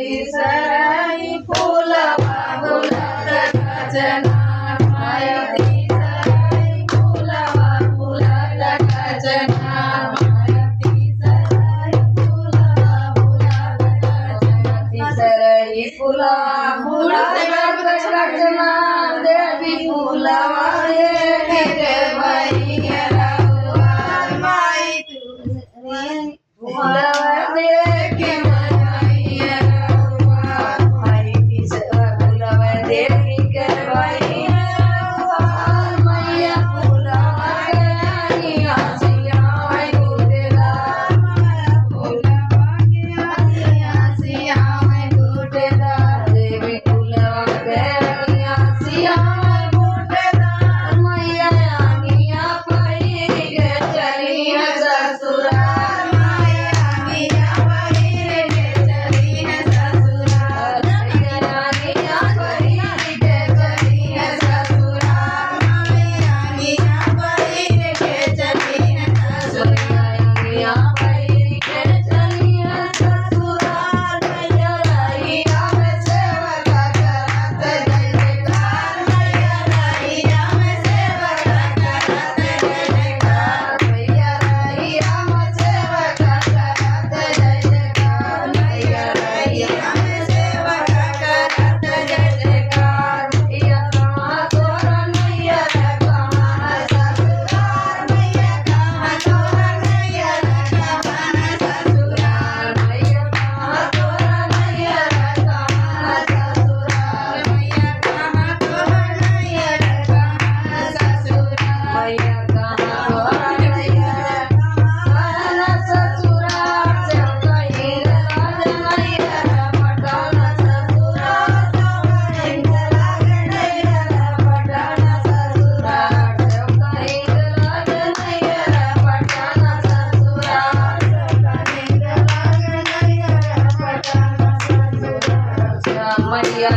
सराई फुलवा फुलत गजना मायती सराई फुलवा फुलत गजना मायती सराई फुलवा फुलत गजना सराई फुलवा फुलत गजना देवी फुलवा रे मैया राउर माई फुलवा देखे मैया राउर माई फुलवा देखे मैया राउर मैया फुलवा के हसिया गुटेदार फुलवा के हसिया गुटेदार देवी फुलवा के हसिया गुटेदार मैया आगिया पहिर के चलिया ससुराल मैया आगिया पहिर के चलिया ससुराल मैया आगिया पहिर के चलिया ससुराल मैया आगिया पहिर के चलिया ससुराल आगिया पहिर के चलिया ससुराल मैया रहिया में सेवा करत जय जयकार मैया रहिया में सेवा करत जय जयकार मैया रहिया में सेवा करत जय जयकार मैया रहिया में सेवा करत जय जयकार मैया कहाँ तोरा मैया कहाँ ससुराल मैया कहाँ तोरा मैया कहाँ ससुराल मैया कहाँ तोरा मैया कहाँ ससुराल मैया कहाँ तोरा मैया कहाँ ससुराल मैया कहाँ तोरा मैया कहाँ ससुराल से कहीं राज मैया पटन ससुराल से कहीं राज मैया पटन ससुराल से कहीं राज मैया पटन ससुराल से कहीं राज मैया पटन ससुराल मैया